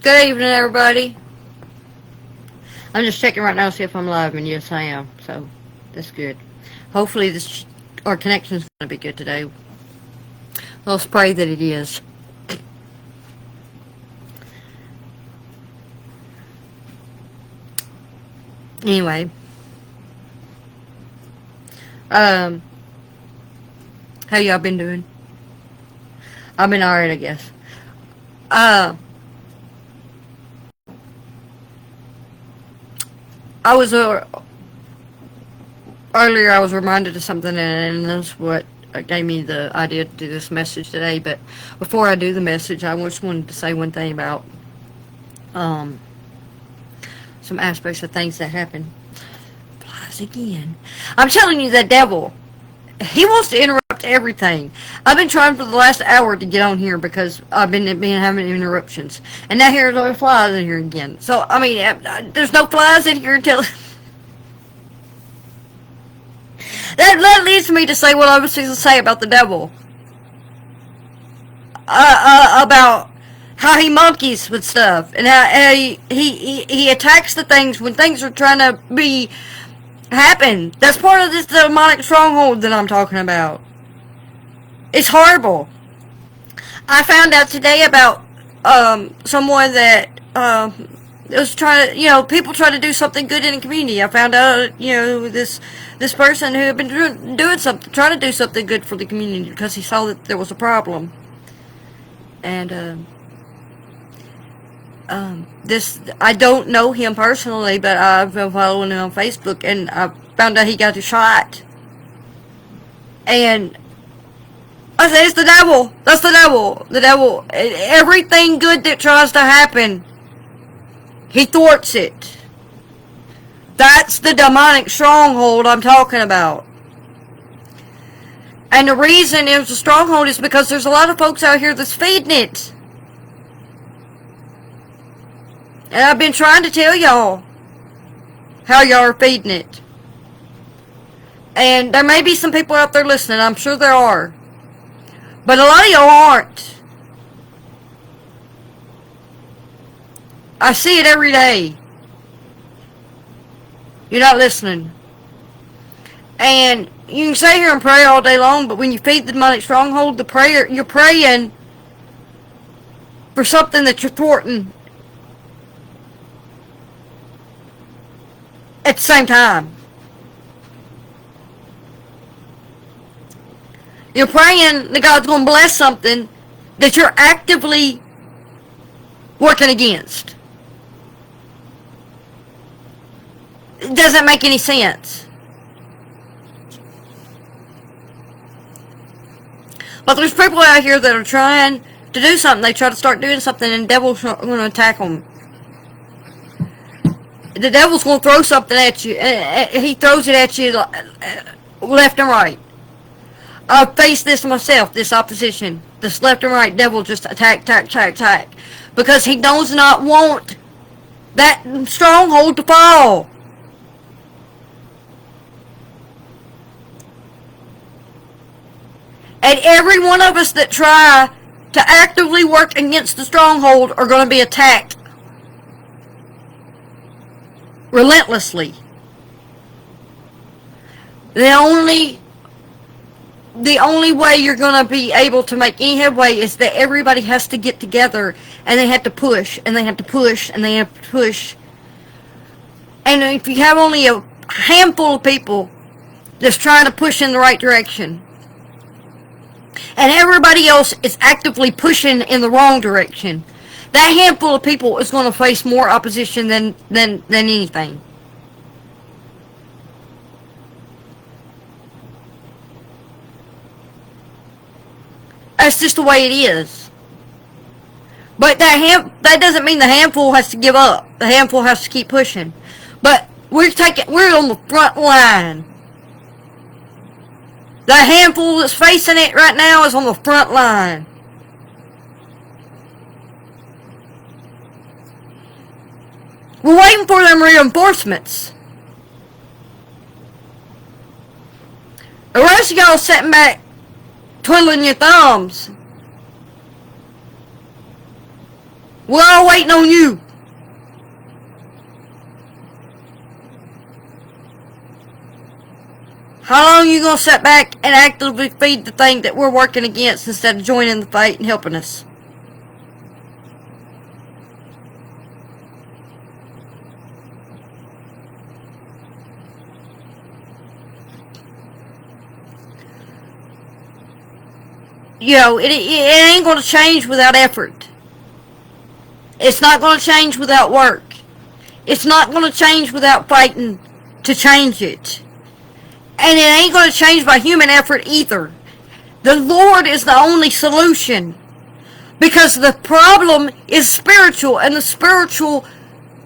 Good evening, everybody. I'm just checking right now to see if I'm live, and yes, I am. So that's good. Hopefully, our connection is going to be good today. Let's pray that it is. Anyway, how y'all been doing? I've been alright, I guess. I was earlier. I was reminded of something, and that's what gave me the idea to do this message today. But before I do the message, I just wanted to say one thing about some aspects of things that happen. Flies again. I'm telling you, that devil, he wants to interrupt everything. I've been trying for the last hour to get on here because I've been having interruptions, and now here's all the flies in here again. So I mean, there's no flies in here until that leads me to say what I was going to say about the devil. About how he monkeys with stuff, and how he attacks the things when things are trying to be happen. That's part of this demonic stronghold that I'm talking about. It's horrible. I found out today about someone that was trying to, people try to do something good in the community. I found out, this person who had been doing something, trying to do something good for the community because he saw that there was a problem. And I don't know him personally, but I've been following him on Facebook, and I found out he got shot. And I said, it's the devil. That's the devil. The devil. Everything good that tries to happen, he thwarts it. That's the demonic stronghold I'm talking about. And the reason it's a stronghold is because there's a lot of folks out here that's feeding it. And I've been trying to tell y'all how y'all are feeding it. And there may be some people out there listening. I'm sure there are. But a lot of y'all aren't. I see it every day. You're not listening. And you can sit here and pray all day long, but when you feed the demonic stronghold, you're praying for something that you're thwarting at the same time. You're praying that God's going to bless something that you're actively working against. It doesn't make any sense. But there's people out here that are trying to do something. They try to start doing something, and the devil's going to attack them. The devil's going to throw something at you. He throws it at you left and right. I've faced this myself, this opposition. This left and right devil just attack. Because he does not want that stronghold to fall. And every one of us that try to actively work against the stronghold are going to be attacked relentlessly. The only way you're going to be able to make any headway is that everybody has to get together, and they have to push, and they have to push, and they have to push. And if you have only a handful of people that's trying to push in the right direction, and everybody else is actively pushing in the wrong direction, that handful of people is going to face more opposition than anything. That's just the way it is. But that doesn't mean the handful has to give up. The handful has to keep pushing. But we're on the front line. The handful that's facing it right now is on the front line. We're waiting for them reinforcements. The rest of y'all sitting back twiddling your thumbs, We're all waiting on you. How long are you going to sit back and actively feed the thing that we're working against instead of joining the fight and helping us? You know, it ain't going to change without effort. It's not going to change without work. It's not going to change without fighting to change it. And it ain't going to change by human effort either. The Lord is the only solution. Because the problem is spiritual. And the spiritual,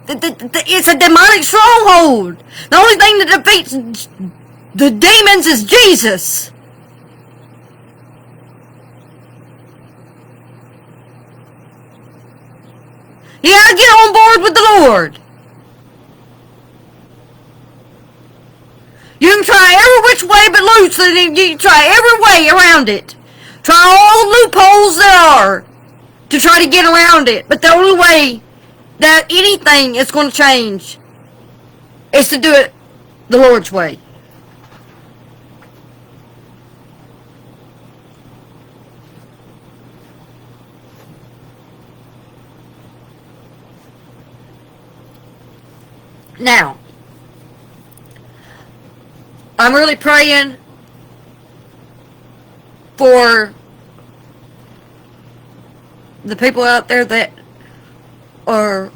it's a demonic stronghold. The only thing that defeats the demons is Jesus. You gotta get on board with the Lord. You can try every which way but loose, and you can try every way around it. Try all the loopholes there are to try to get around it. But the only way that anything is going to change is to do it the Lord's way. Now, I'm really praying for the people out there that are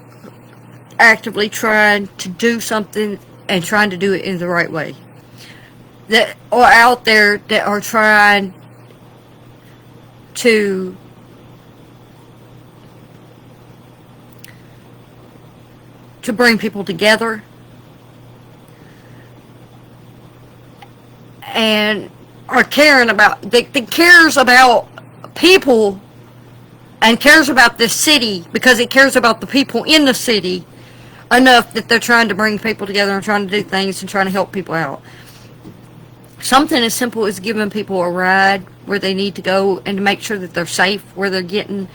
actively trying to do something and trying to do it in the right way. That are out there that are trying to bring people together and are caring about, that cares about people and cares about this city because it cares about the people in the city enough that they're trying to bring people together and trying to do things and trying to help people out. Something as simple as giving people a ride where they need to go and to make sure that they're safe where they're getting,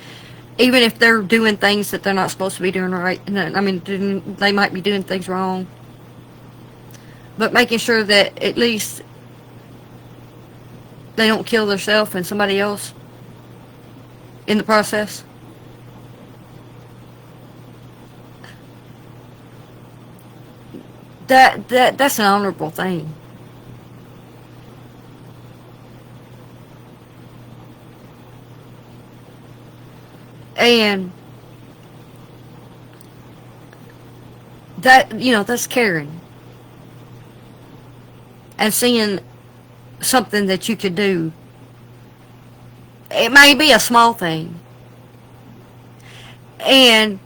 even if they're doing things that they're not supposed to be doing right. I mean, they might be doing things wrong. But making sure that at least they don't kill themselves and somebody else in the process. That's an honorable thing. And that, you know, that's caring. And seeing something that you could do. It may be a small thing. And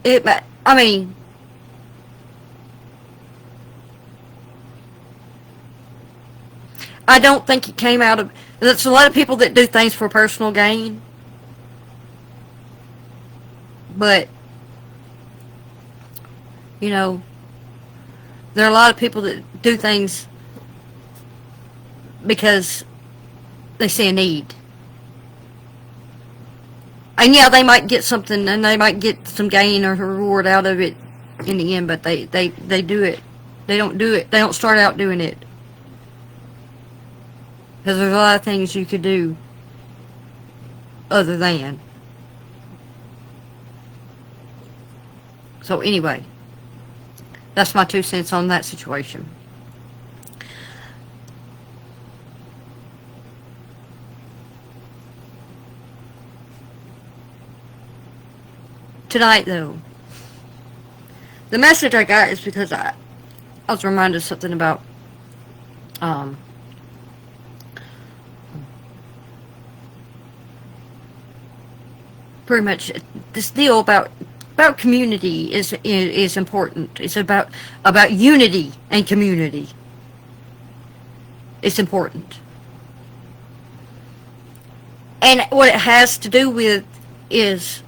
I mean, I don't think it came out of, there's a lot of people that do things for personal gain. But, you know, there are a lot of people that do things because they see a need. And yeah, they might get something and they might get some gain or reward out of it in the end, but they do it. They don't do it. They don't start out doing it. Because there's a lot of things you could do other than. So anyway, that's my 2 cents on that situation. Tonight, though, the message I got is because I was reminded of something about pretty much this deal about community is important. It's about unity and community. It's important. And what it has to do with is,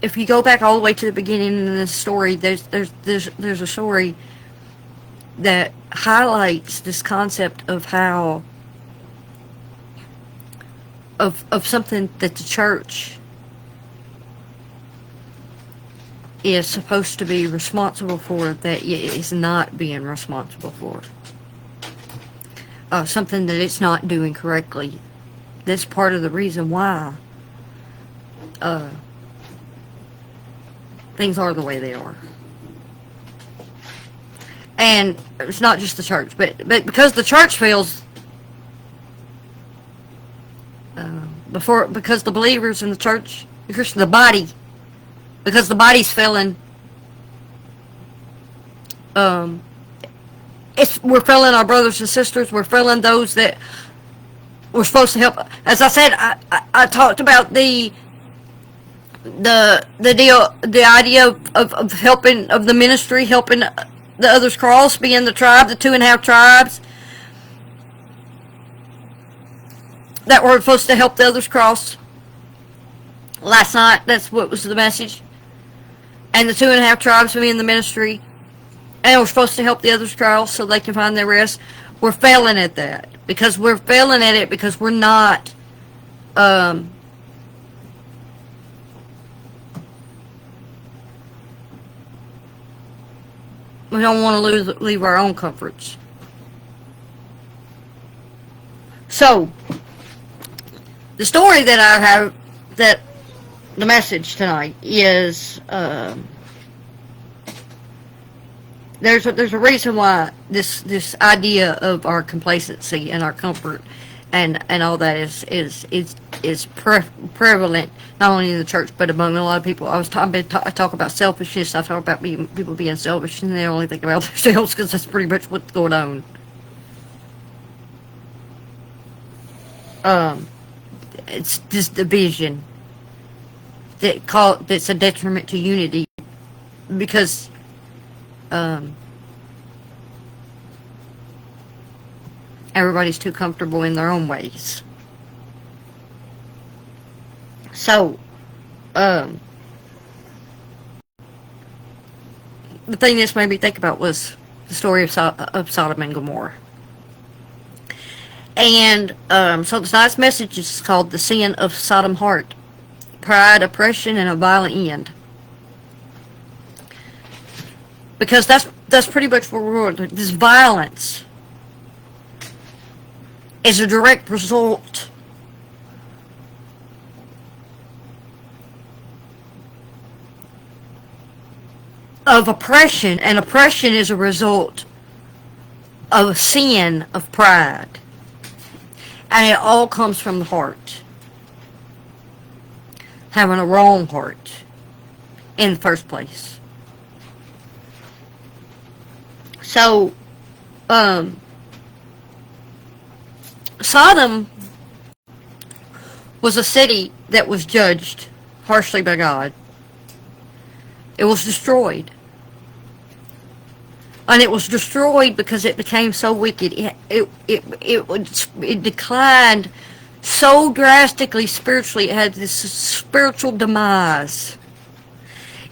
if you go back all the way to the beginning in the story, there's a story that highlights this concept of how of something that the church is supposed to be responsible for that it is not being responsible for. Something that it's not doing correctly. That's part of the reason why things are the way they are. And it's not just the church, but because the church feels because the believers in the church, the body, because the body's failing, we're failing our brothers and sisters. We're failing those that we're supposed to help. As I said, I talked about the deal, the idea of helping, of the ministry, helping the others cross, being the tribe, the 2.5 tribes that were supposed to help the others cross. Last night, that's what was the message. And the 2.5 tribes being the ministry, and we're supposed to help the others cross so they can find their rest. We're failing at that because we're not we don't want to leave our own comforts. So, the story that I have, that the message tonight is, there's a reason why this idea of our complacency and our comfort and all that is prevalent not only in the church but among a lot of people. I talk about selfishness. I talk about people being selfish and they only think about themselves because that's pretty much what's going on. It's this division that's a detriment to unity because everybody's too comfortable in their own ways. So, the thing this made me think about was the story of Sodom and Gomorrah. And so tonight's message is called The Sin of Sodom Heart. Pride, oppression, and a violent end. Because that's pretty much where we're going. This violence is a direct result of oppression, and oppression is a result of a sin of pride. And it all comes from the heart. Having a wrong heart in the first place. So, Sodom was a city that was judged harshly by God. It was destroyed. And it was destroyed because it became so wicked. It declined so drastically spiritually. It had this spiritual demise.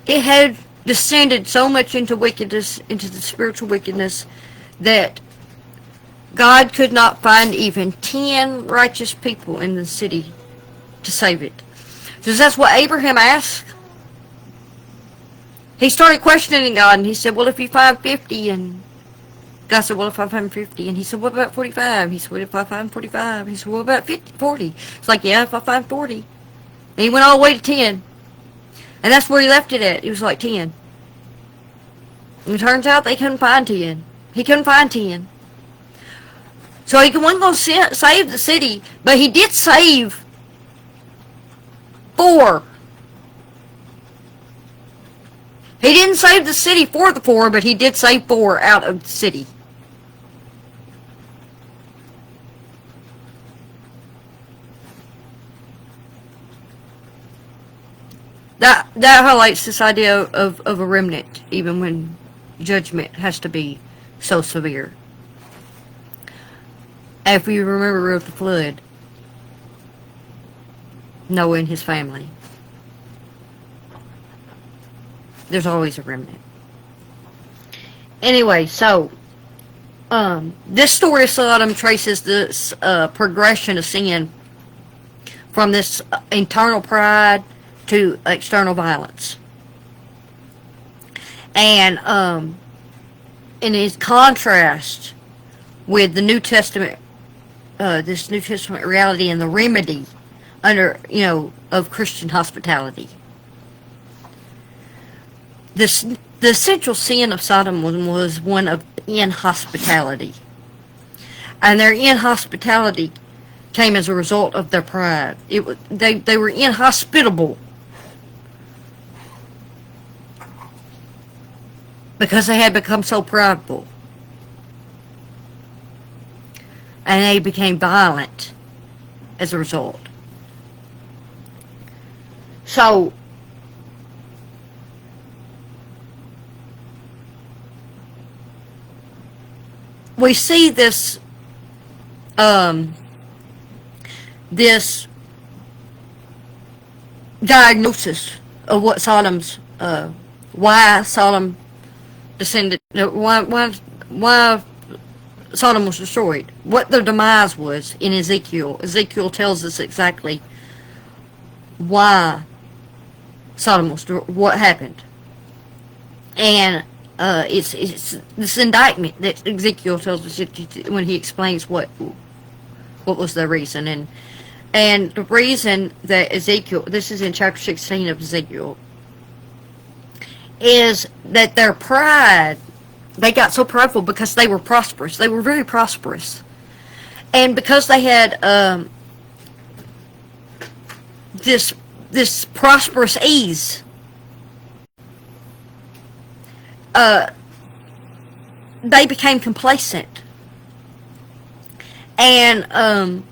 It had descended so much into wickedness, into the spiritual wickedness, that God could not find even 10 righteous people in the city to save it. Because that's what Abraham asked. He started questioning God, and he said, well, if you find 50, and God said, well, if I find 50, and he said, what about 45? He said, what if I find 45? He said, what about 40? It's like, yeah, if I find 40. And he went all the way to 10. And that's where he left it at. It was like 10. And it turns out they couldn't find 10. He couldn't find 10. So he wasn't going to save the city, but he did save 4. He didn't save the city for the 4, but he did save 4 out of the city. That highlights this idea of a remnant, even when judgment has to be so severe. If you remember of the flood, Noah and his family, there's always a remnant. Anyway, so this story of Sodom traces this progression of sin from this internal pride to external violence. And in his contrast with the New Testament, this New Testament reality and the remedy under, of Christian hospitality. The central sin of Sodom was one of inhospitality. And their inhospitality came as a result of their pride. They were inhospitable because they had become so prideful. And they became violent as a result. So, we see this this diagnosis of what Sodom's why Sodom descended, why Sodom was destroyed, what their demise was in Ezekiel. Ezekiel tells us exactly why Sodom was, what happened. And it's this indictment that Ezekiel tells us when he explains what was the reason. And the reason that Ezekiel, this is in chapter 16 of Ezekiel, is that their pride, they got so prideful because they were prosperous. They were very prosperous. And because they had this prosperous ease, they became complacent. And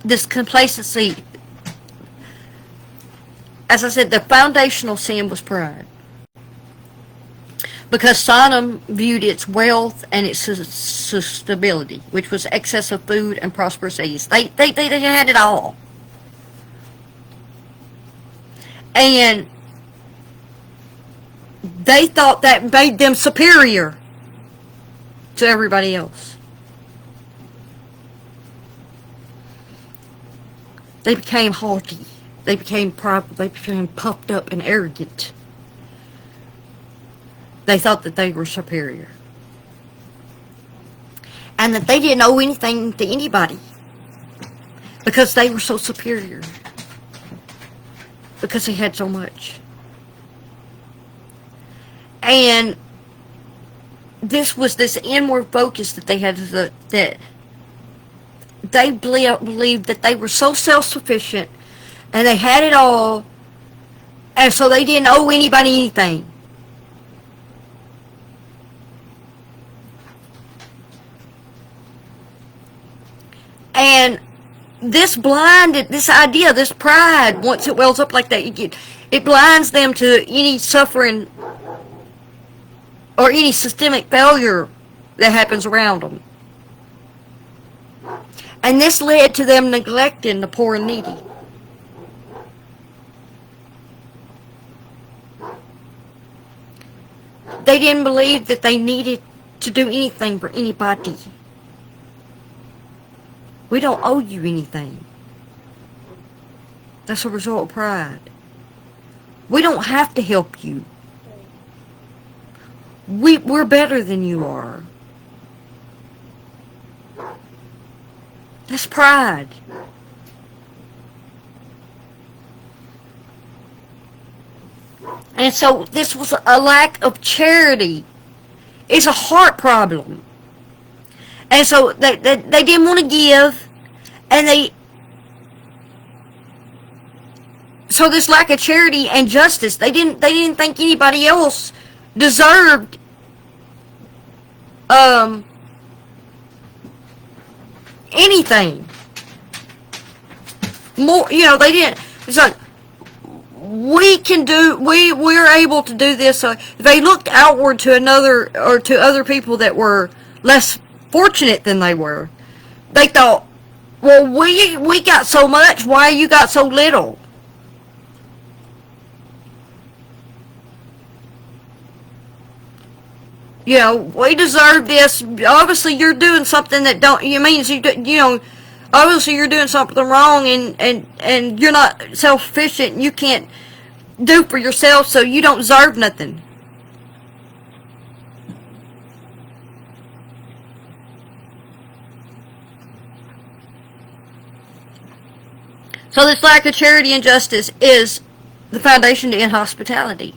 this complacency, as I said, the foundational sin was pride. Because Sodom viewed its wealth and its stability, which was excess of food and prosperous ease. They had it all. And they thought that made them superior to everybody else. They became haughty. They became prideful. They became puffed up and arrogant. They thought that they were superior. And that they didn't owe anything to anybody. Because they were so superior. Because they had so much. And this was this inward focus that they had, that they believed that they were so self-sufficient and they had it all, and so they didn't owe anybody anything. And this idea, this pride, once it wells up like that, it blinds them to any suffering or any systemic failure that happens around them. And this led to them neglecting the poor and needy. They didn't believe that they needed to do anything for anybody. We don't owe you anything. That's a result of pride. We don't have to help you. We're better than you are. That's pride. And so this was a lack of charity. It's a heart problem. And so they didn't want to give, and so this lack of charity and justice, they didn't think anybody else deserved anything more. They didn't. It's like, we're able to do this. So they looked outward to another, or to other people that were less fortunate than they were. They thought, well, we got so much, why you got so little? We deserve this. Obviously, you're doing something that means you Obviously, you're doing something wrong, and you're not self-sufficient. You can't do for yourself, so you don't deserve nothing. So this lack of charity and justice is the foundation to inhospitality.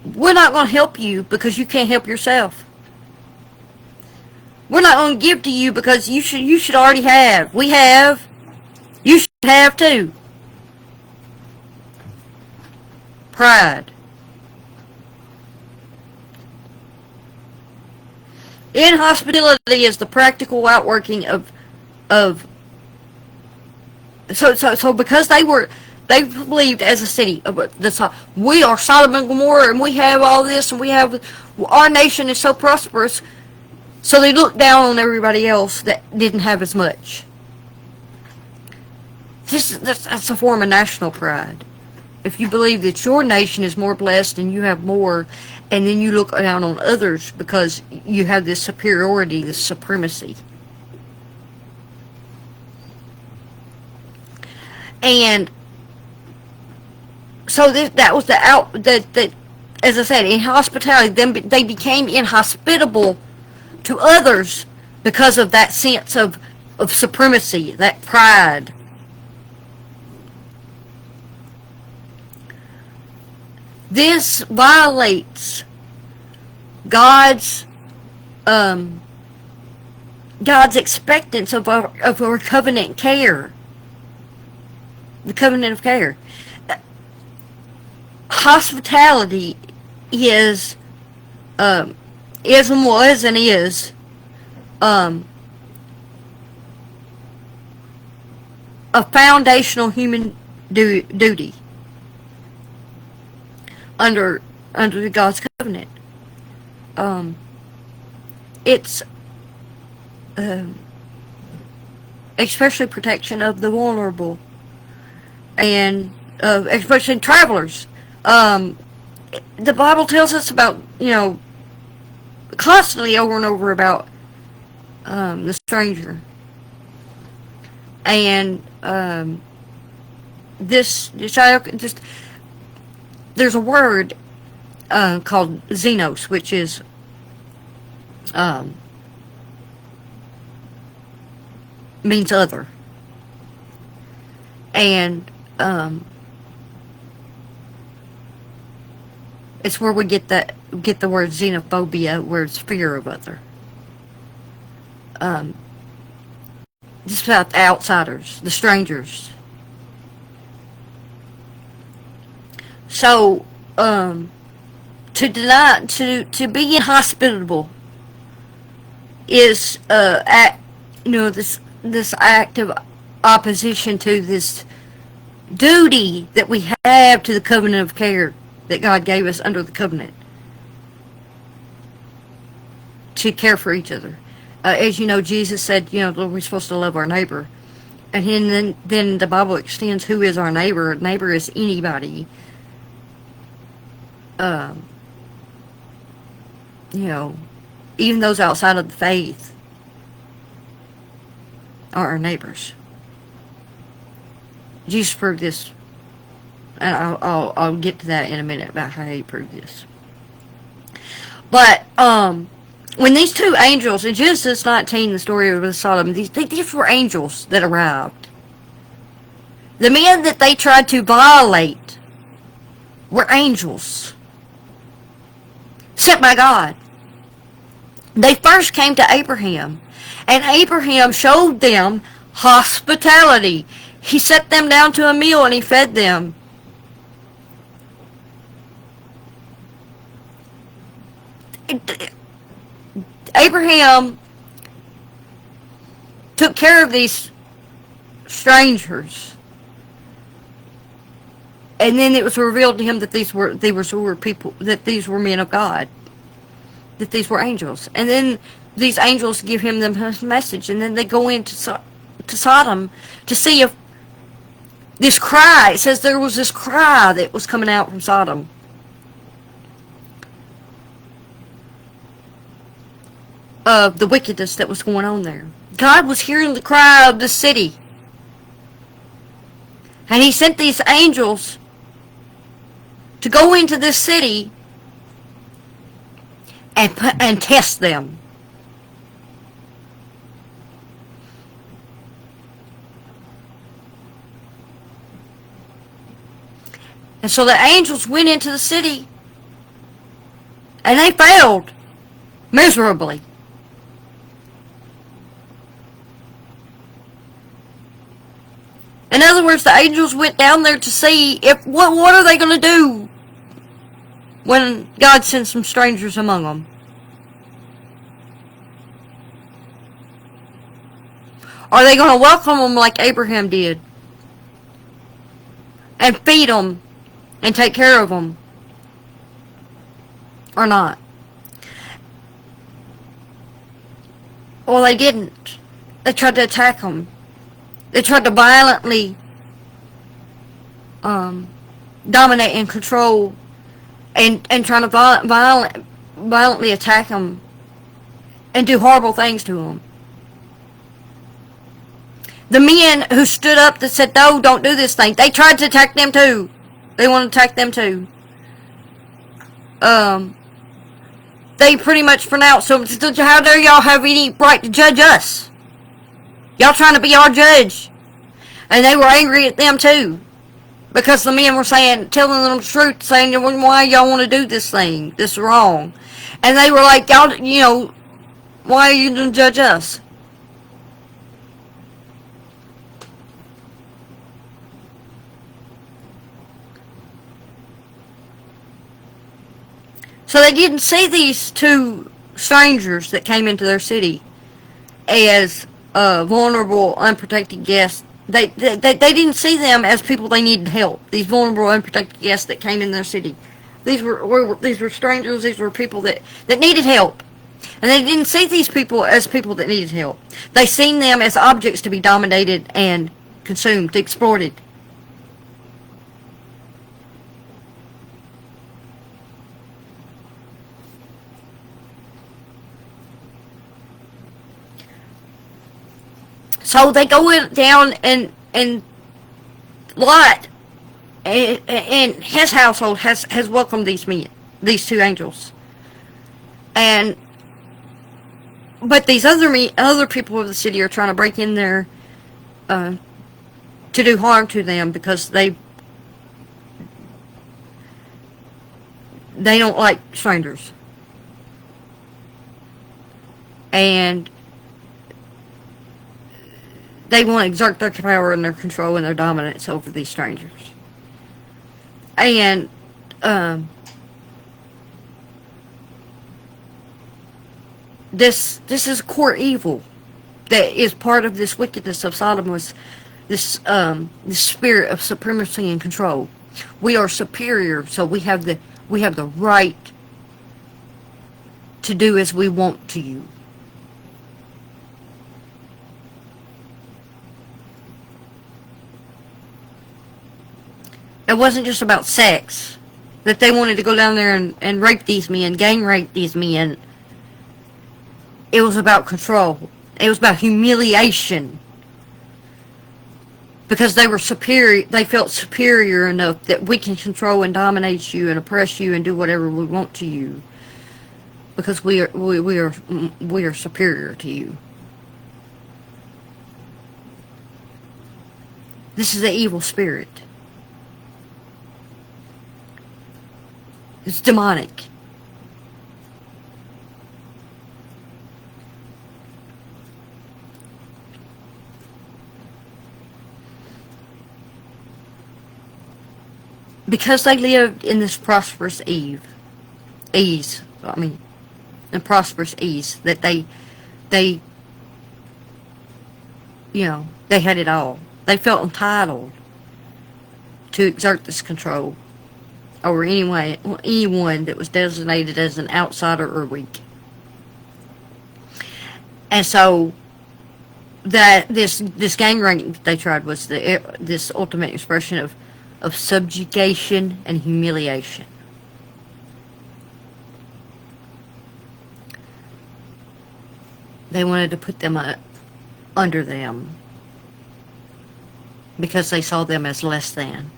We're not going to help you because you can't help yourself. We're not going to give to you because you should already have. We have. You should have too. Pride. Inhospitality is the practical outworking of so because they believed as a city, we are Sodom and Gomorrah, and we have all this, and we have, our nation is so prosperous, so they looked down on everybody else that didn't have as much. That's a form of national pride. If you believe that your nation is more blessed and you have more, and then you look down on others because you have this superiority, this supremacy. And so that was that as I said, in hospitality, they became inhospitable to others because of that sense of supremacy, that pride. This violates God's expectance of our covenant care. The covenant of care. Hospitality is and was and is a foundational human duty under God's covenant. It's especially protection of the vulnerable, and especially travelers. The Bible tells us about, constantly over and over about the stranger. And there's a word called xenos, which is means other. And it's where we get the word xenophobia, where it's fear of other. Just about the outsiders, the strangers. So, to be inhospitable is this act of opposition to this duty that we have to the covenant of care that God gave us under the covenant to care for each other. As you know, Jesus said, we're supposed to love our neighbor. And then the Bible extends who is our neighbor. Neighbor is anybody. Even those outside of the faith are our neighbors. Jesus proved this, and I'll get to that in a minute about how he proved this. But when these two angels in Genesis 19, the story of Sodom, these were angels that arrived. The men that they tried to violate were angels sent by God. They first came to Abraham, and Abraham showed them hospitality. He set them down to a meal and he fed them. Abraham took care of these strangers, and then it was revealed to him that these were people, that these were men of God, that these were angels. And then these angels give him the message, and then they go into Sodom to see if this cry. It says there was this cry that was coming out from Sodom. Of the wickedness that was going on there. God was hearing the cry of the city. And he sent these angels to go into this city and test them. And so the angels went into the city and they failed miserably. In other words, the angels went down there to see if what are they going to do when God sends some strangers among them. Are they going to welcome them like Abraham did and feed them and take care of them, or not? Well, they didn't. They tried to attack them. They tried to violently dominate and control and trying to violently attack them and do horrible things to them. The men who stood up that said, no, don't do this thing, they tried to attack them too. They want to attack them too. They pretty much pronounced them, how dare y'all have any right to judge us? Y'all trying to be our judge. And they were angry at them too. Because the men were saying, telling them the truth, saying, why y'all want to do this thing? This is wrong. And they were like, y'all, why are you going to judge us? So they didn't see these two strangers that came into their city as vulnerable, unprotected guests. They didn't see them as people they needed help. These vulnerable, unprotected guests that came in their city. These were strangers. These were people that needed help. And they didn't see these people as people that needed help. They seen them as objects to be dominated and consumed, exploited. So they go down and Lot and his household has welcomed these men, these two angels. But these other people of the city are trying to break in there to do harm to them because they don't like strangers. And they want to exert their power and their control and their dominance over these strangers. And this is core evil that is part of this wickedness of Sodom, was this spirit of supremacy and control. We are superior, so we have the right to do as we want to you. It wasn't just about sex, that they wanted to go down there and rape these men, gang rape these men. It was about control. It was about humiliation. Because they were superior, they felt superior enough that we can control and dominate you and oppress you and do whatever we want to you. Because we are superior to you. This is the evil spirit. It's demonic. Because they lived in this prosperous ease, that they had it all. They felt entitled to exert this control over anyone that was designated as an outsider or weak. And so that this gang ranking that they tried was this ultimate expression of subjugation and humiliation. They wanted to put them up under them because they saw them as less than.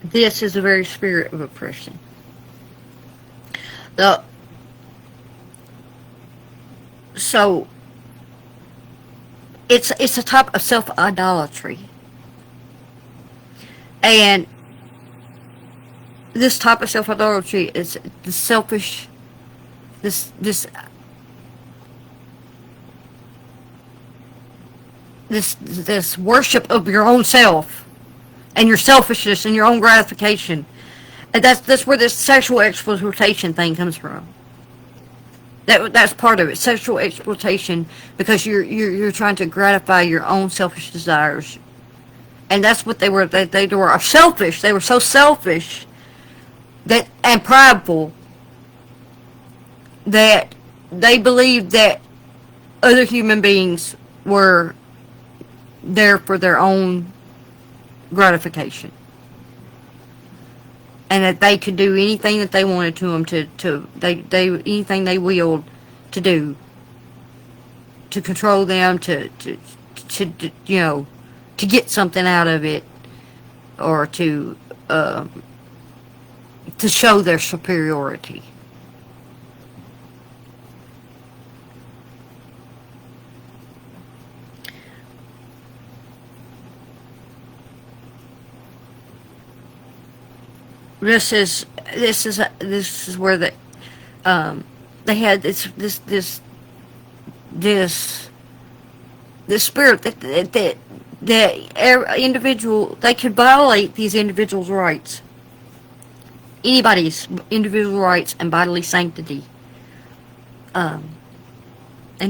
This is the very spirit of oppression. The So it's a type of self-idolatry. And this type of self-idolatry is the selfish, this worship of your own self and your selfishness and your own gratification. And that's where this sexual exploitation thing comes from. That's part of it, sexual exploitation, because you're trying to gratify your own selfish desires, and that's what they were. They were selfish. They were so selfish that and prideful that they believed that other human beings were there for their own gratification, and that they could do anything that they wanted to them they anything they willed to do to control them, to to get something out of it, or to show their superiority. This is where they had this spirit that individual, they could violate these individuals' rights, anybody's individual rights and bodily sanctity, and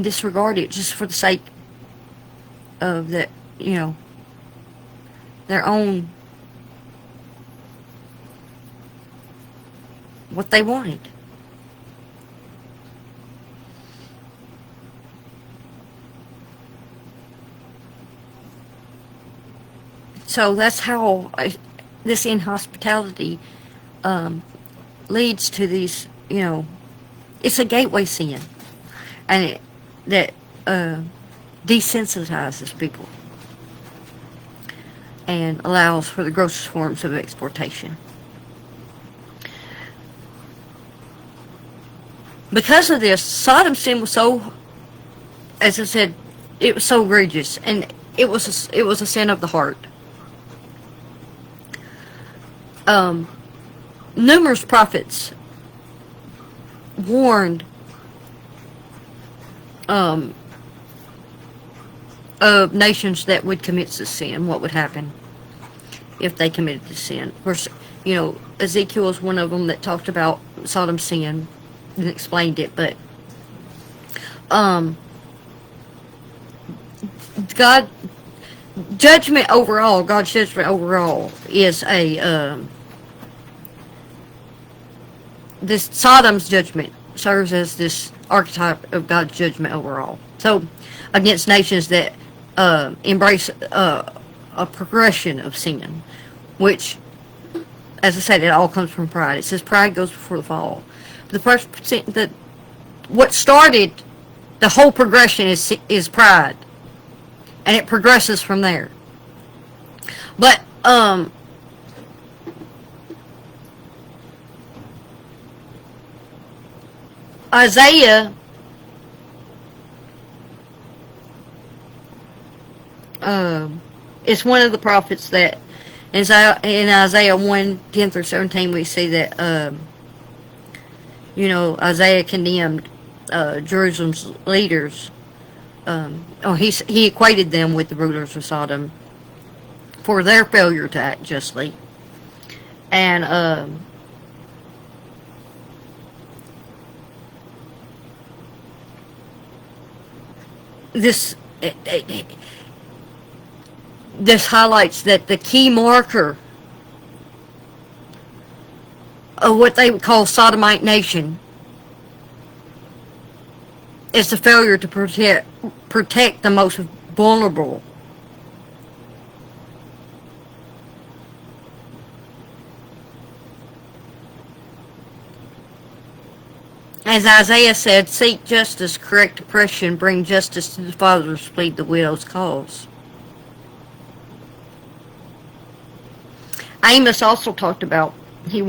disregard it just for the sake of their own, what they wanted. So that's how this inhospitality leads to these, it's a gateway sin, and that desensitizes people and allows for the grossest forms of exploitation. Because of this, Sodom's sin was so, as I said, it was so egregious, and it was a sin of the heart. Numerous prophets warned of nations that would commit this sin, what would happen if they committed this sin. Of course, Ezekiel is one of them that talked about Sodom's sin and explained it, but God's judgment overall is this Sodom's judgment serves as this archetype of God's judgment overall. So, against nations that embrace a progression of sin, which, as I said, it all comes from pride. It says pride goes before the fall. What started the whole progression is pride, and it progresses from there. But Isaiah is one of the prophets that in Isaiah 1:10-17 we see that Isaiah condemned Jerusalem's leaders. He equated them with the rulers of Sodom for their failure to act justly, and this highlights that the key marker of what they would call Sodomite nation is the failure to protect the most vulnerable. As Isaiah said, seek justice, correct oppression, bring justice to the fatherless, plead the widow's cause. Amos also talked about, he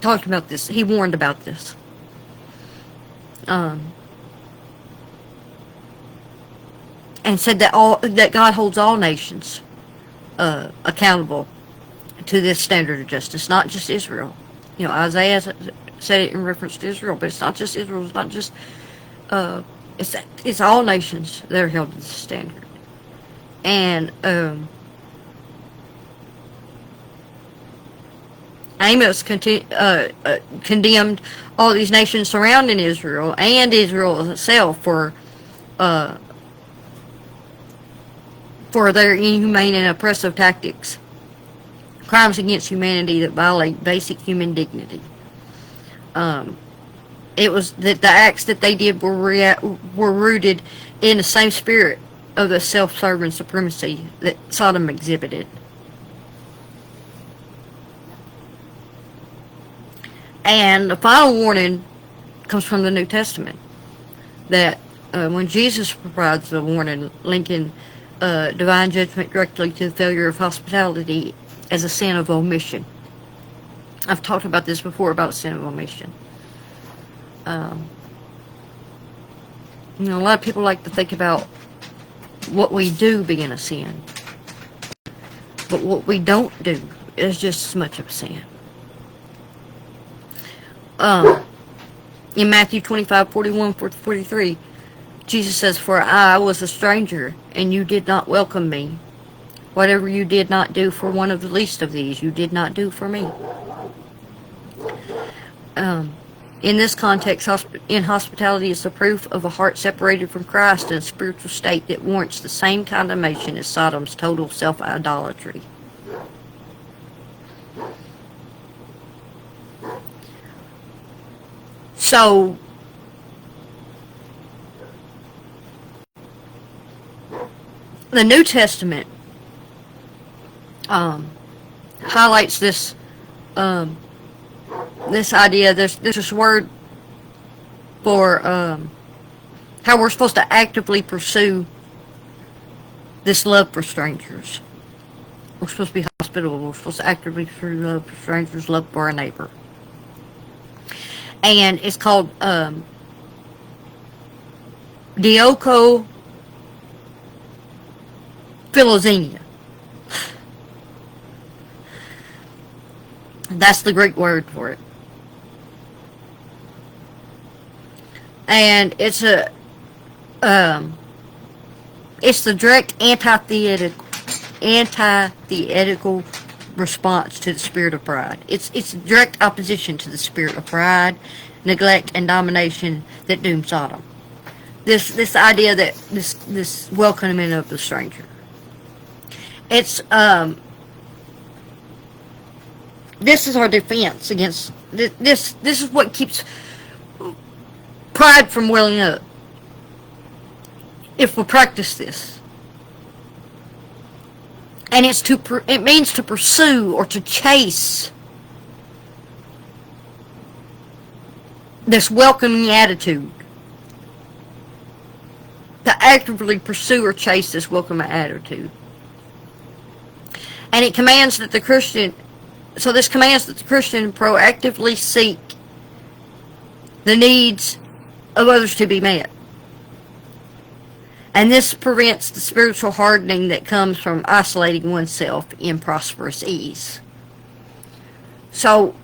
talked about this, he warned about this. And said that God holds all nations accountable to this standard of justice, not just Israel. Isaiah said it in reference to Israel, but it's not just Israel. It's not just it's all nations that are held to this standard. And Amos condemned all these nations surrounding Israel and Israel itself for their inhumane and oppressive tactics, crimes against humanity that violate basic human dignity. It was that the acts that they did were rooted in the same spirit of the self-serving supremacy that Sodom exhibited. And the final warning comes from the New Testament, that when Jesus provides the warning linking divine judgment directly to the failure of hospitality as a sin of omission. I've talked about this before, about sin of omission. A lot of people like to think about what we do being a sin, but what we don't do is just as much of a sin. In Matthew 25:41-43, Jesus says, "For I was a stranger, and you did not welcome me. Whatever you did not do for one of the least of these, you did not do for me." In this context, inhospitality is the proof of a heart separated from Christ in a spiritual state that warrants the same condemnation as Sodom's total self-idolatry. So, the New Testament highlights this this idea. There's this word for how we're supposed to actively pursue this love for strangers. We're supposed to be hospitable. We're supposed to actively pursue love for strangers, love for our neighbor. And it's called dioko philoxenia. That's the Greek word for it. And it's the direct antithetical response to the spirit of pride. It's direct opposition to the spirit of pride, neglect, and domination that doomed Sodom. This idea that this welcoming of the stranger. It's this is our defense against this. This is what keeps pride from welling up. If we practice this, and it means to pursue or to chase this welcoming attitude. To actively pursue or chase this welcoming attitude. And it commands that the Christian, proactively seek the needs of others to be met. And this prevents the spiritual hardening that comes from isolating oneself in prosperous ease. So,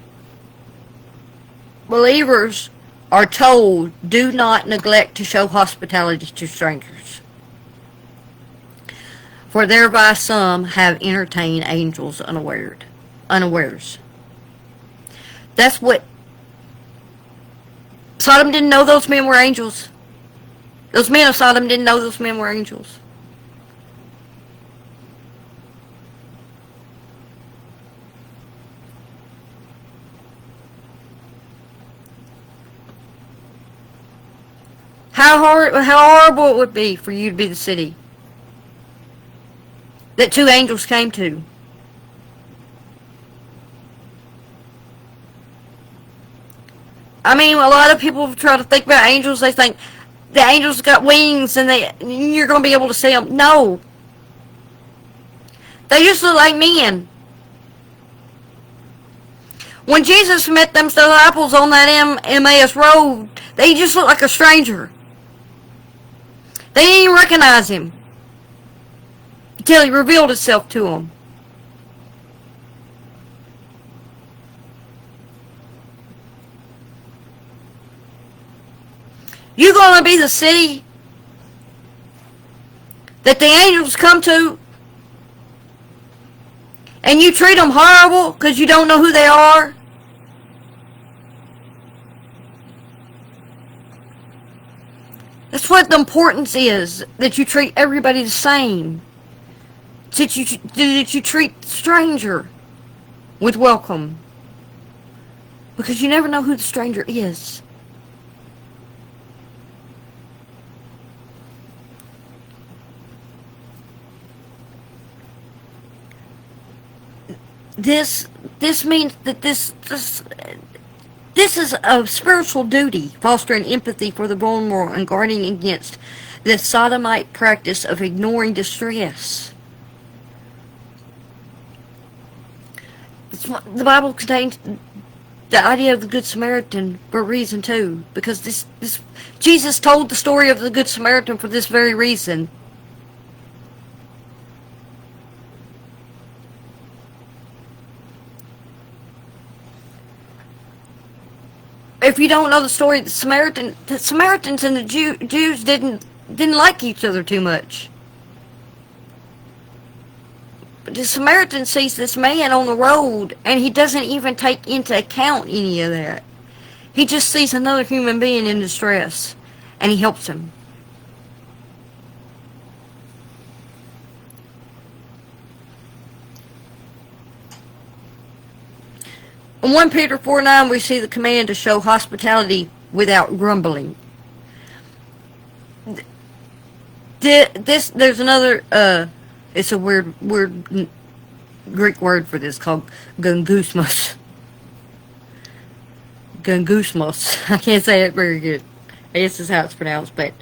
believers are told, do not neglect to show hospitality to strangers, for thereby some have entertained angels unawares. That's what Sodom didn't know. Those men were angels. Those men of Sodom didn't know those men were angels. How horrible it would be for you to be the city that two angels came to. I mean, a lot of people try to think about angels. They think the angels got wings and you're going to be able to see them. No. They just look like men. When Jesus met them disciples on that Emmaus road, they just looked like a stranger. They didn't even recognize him until he revealed himself to them. You gonna be the city that the angels come to, and you treat them horrible because you don't know who they are? That's what the importance is, that you treat everybody the same. That you treat the stranger with welcome. Because you never know who the stranger is. This means that this is a spiritual duty, fostering empathy for the vulnerable and guarding against the sodomite practice of ignoring distress. The Bible contains the idea of the Good Samaritan for a reason too, because this Jesus told the story of the Good Samaritan for this very reason. If you don't know the story, the Samaritans and the Jews didn't like each other too much. But the Samaritan sees this man on the road, and he doesn't even take into account any of that. He just sees another human being in distress, and he helps him. In 1 Peter 4:9, we see the command to show hospitality without grumbling. There's another, it's a weird Greek word for this called gungusmos. Gungusmos. I can't say it very good. I guess that's how it's pronounced, but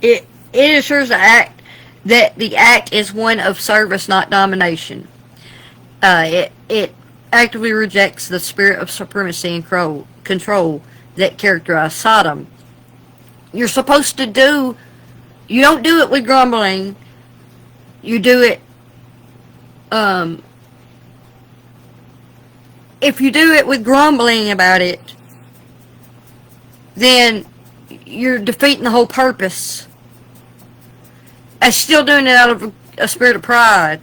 it assures that the act is one of service, not domination. It actively rejects the spirit of supremacy and control that characterized Sodom. You're supposed to you don't do it with grumbling. You do it, if you do it with grumbling about it, then you're defeating the whole purpose. And still doing it out of a spirit of pride.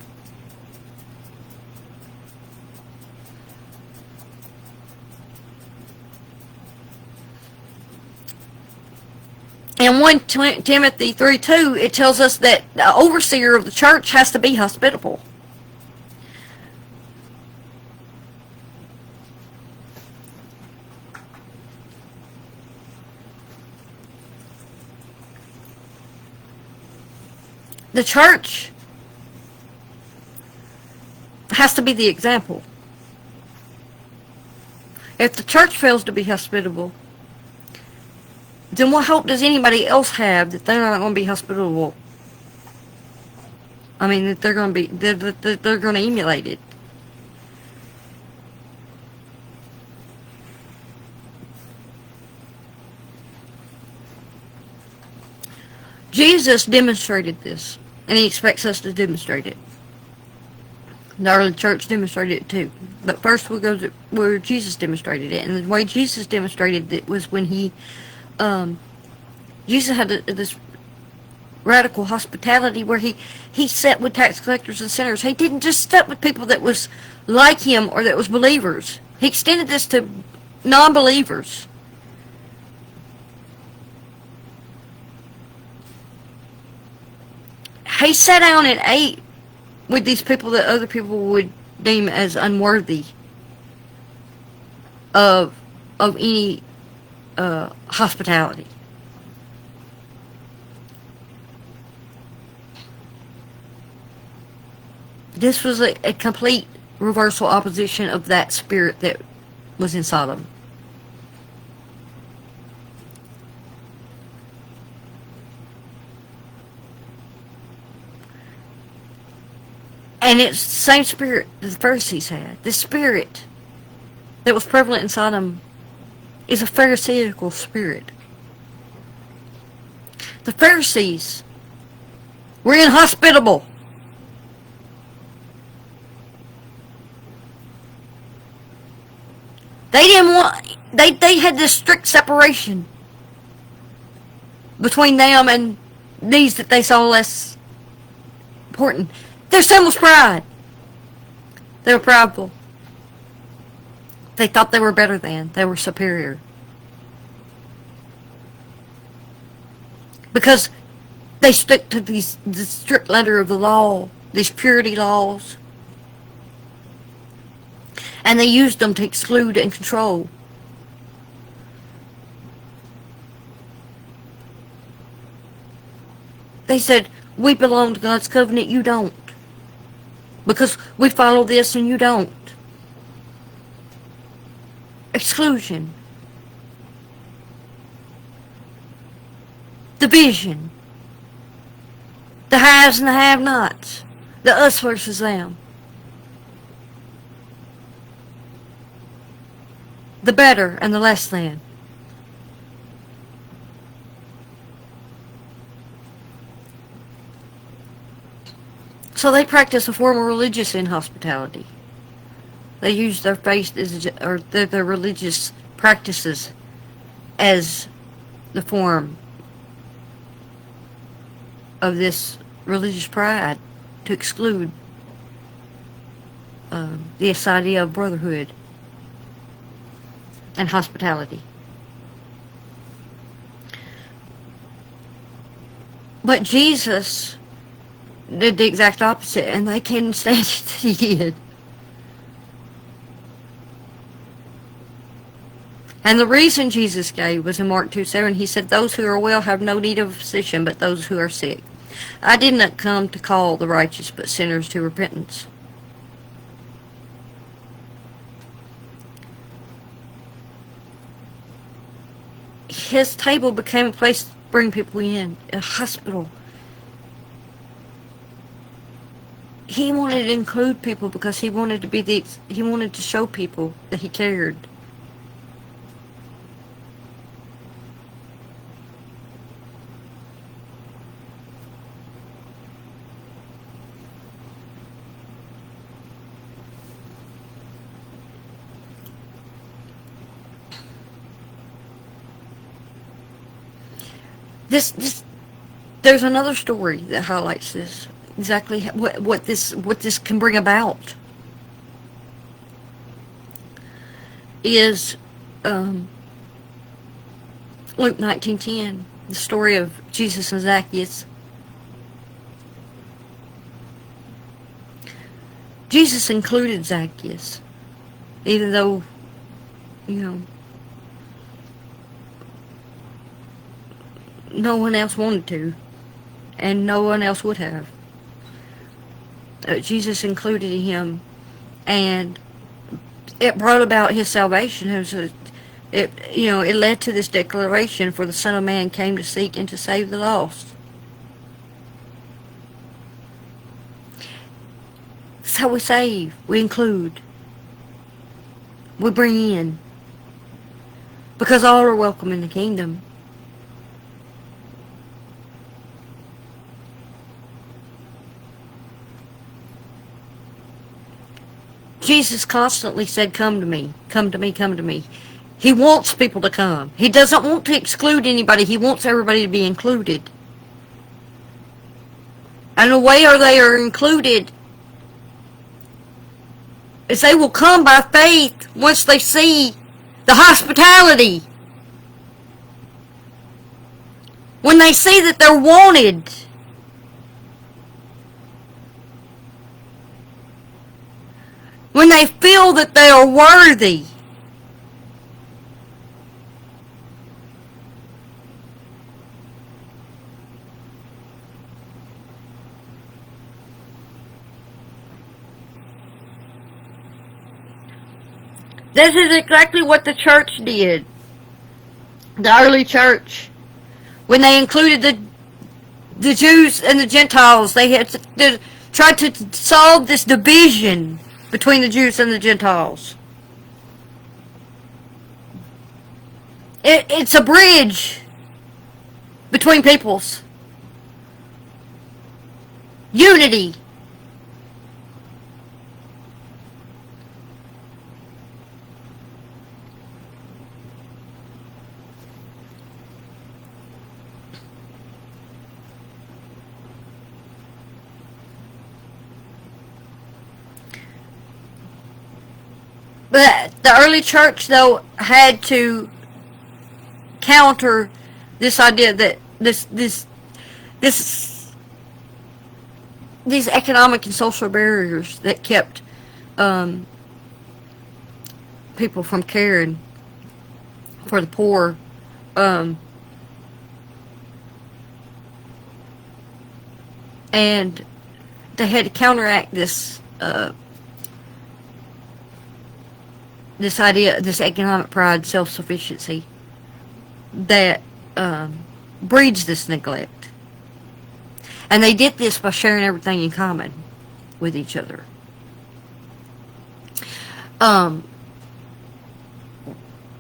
In 1 Timothy 3:2, it tells us that the overseer of the church has to be hospitable. The church has to be the example. If the church fails to be hospitable, then what hope does anybody else have that they're not going to be hospitable? I mean, that they're going to emulate it. Jesus demonstrated this, and he expects us to demonstrate it. The early church demonstrated it too. But first we'll go to where Jesus demonstrated it. And the way Jesus demonstrated it was when Jesus had this radical hospitality where he sat with tax collectors and sinners. He didn't just sit with people that was like him or that was believers. He extended this to non-believers. He sat down and ate with these people that other people would deem as unworthy of any hospitality. This was a complete reversal opposition of that spirit that was in Sodom. And it's the same spirit that the Pharisees had. The spirit that was prevalent in Sodom is a Pharisaical spirit. The Pharisees were inhospitable. They didn't want, they had this strict separation between them and these that they saw less important. Their sin was pride. They were prideful. They thought they were better than. They were superior. Because they stuck to the strict letter of the law, these purity laws. And they used them to exclude and control. They said, we belong to God's covenant, you don't. Because we follow this and you don't. Exclusion. Division. The haves and the have-nots. The us versus them. The better and the less than. So they practice a form of religious inhospitality. They use their faith or their religious practices as the form of this religious pride to exclude this idea of brotherhood and hospitality. But Jesus did the exact opposite, and they can't stand it that he did. And the reason Jesus gave was in Mark 2:7. He said, those who are well have no need of a physician, but those who are sick. I did not come to call the righteous, but sinners to repentance. His table became a place to bring people in, a hospital. He wanted to include people because he wanted to show people that he cared. There's another story that highlights this. Exactly what this can bring about is Luke 19:10, the story of Jesus and Zacchaeus. Jesus included Zacchaeus, even though, no one else wanted to, and no one else would have. Jesus included him, and it brought about his salvation. It led to this declaration, for the Son of Man came to seek and to save the lost. That's how we save. We include. We bring in. Because all are welcome in the kingdom. Jesus constantly said, come to me, come to me, come to me. He wants people to come. He doesn't want to exclude anybody. He wants everybody to be included. And the way they are included is they will come by faith once they see the hospitality. When they see that they're wanted. When they feel that they are worthy. This is exactly what the church did. The early church. When they included the Jews and the Gentiles, they had to tried to solve this division between the Jews and the Gentiles. It's a bridge between peoples. Unity. But the early church, though, had to counter this idea that these economic and social barriers that kept people from caring for the poor. And they had to counteract this this idea, this economic pride, self-sufficiency that breeds this neglect. And they did this by sharing everything in common with each other.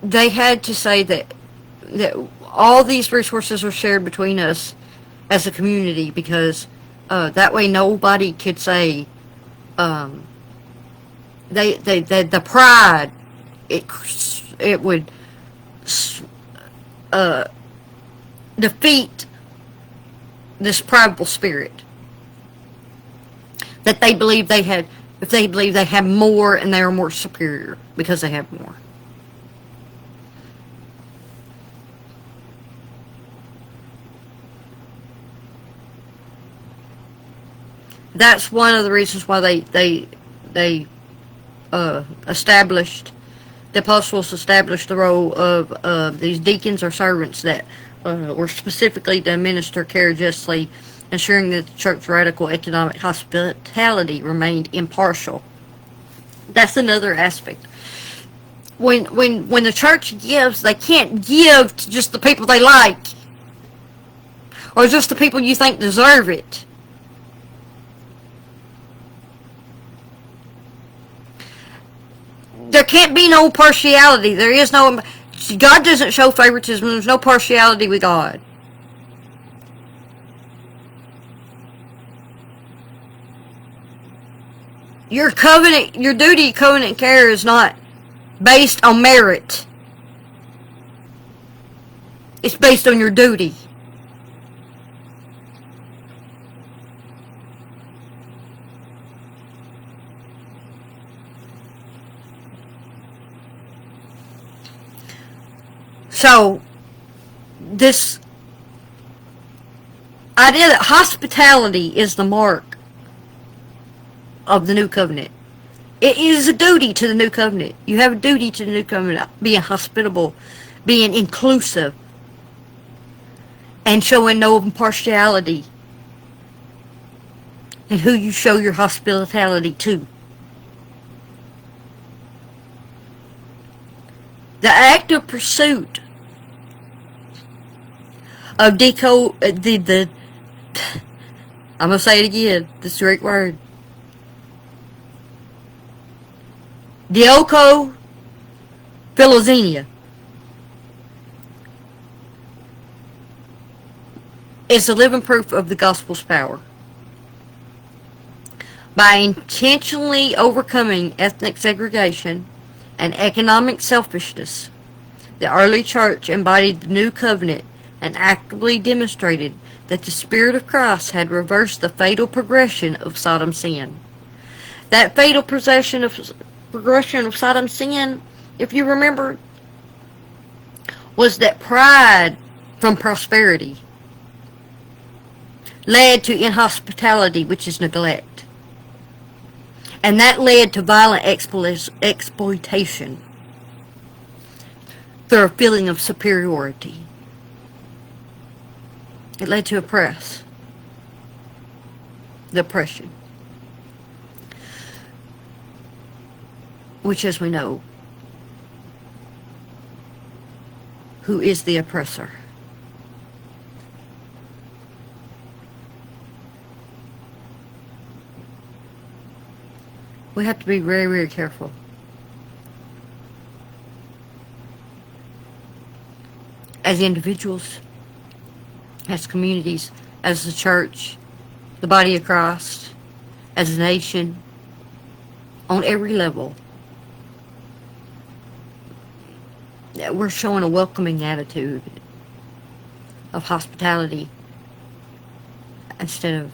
They had to say that all these resources are shared between us as a community, because that way nobody could say the pride, it would defeat this prideful spirit that they believe they had. If they believe they have more and they are more superior because they have more. That's one of the reasons why they established, the apostles established the role of these deacons or servants that were specifically to administer care justly, ensuring that the church's radical economic hospitality remained impartial. That's another aspect. When the church gives, they can't give to just the people they like, or just the people you think deserve it. There can't be no partiality. There is no... God doesn't show favoritism. There's no partiality with God. Your duty, covenant care is not based on merit. It's based on your duty. So, this idea that hospitality is the mark of the new covenant. It is a duty to the new covenant. You have a duty to the new covenant, being hospitable, being inclusive, and showing no impartiality in who you show your hospitality to. The active pursuit of I'm going to say it again, this Greek word. Philoxenia is the living proof of the gospel's power. By intentionally overcoming ethnic segregation and economic selfishness, the early church embodied the new covenant and actively demonstrated that the Spirit of Christ had reversed the fatal progression of Sodom's sin. That fatal progression of Sodom's sin, if you remember, was that pride from prosperity led to inhospitality, which is neglect. And that led to violent exploitation through a feeling of superiority. It led to the oppression, which, as we know, who is the oppressor? We have to be very, very careful. As individuals, as communities, as the church, the body of Christ, as a nation, on every level, we're showing a welcoming attitude of hospitality instead of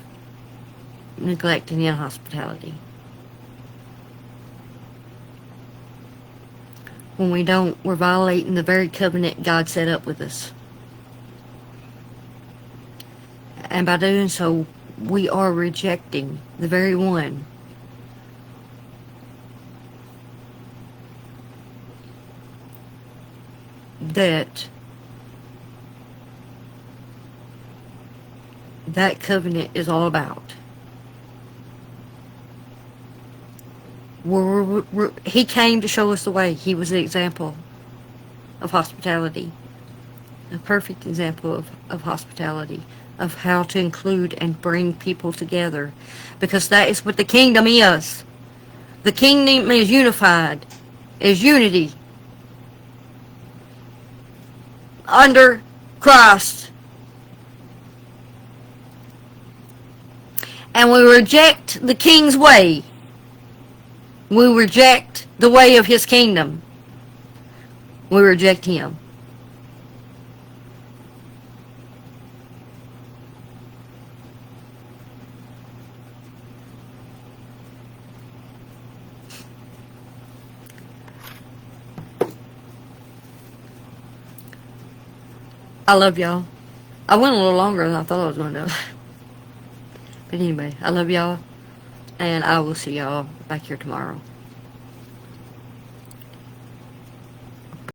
neglecting inhospitality. When we don't, we're violating the very covenant God set up with us. And by doing so, we are rejecting the very one that covenant is all about. He came to show us the way. He was the example of hospitality, a perfect example of hospitality, of how to include and bring people together, because that is what the kingdom is. The kingdom is unified, is unity under Christ. And we reject the king's way. We reject the way of his kingdom. We reject him. I love y'all. I went a little longer than I thought I was going to. But anyway, I love y'all. And I will see y'all back here tomorrow.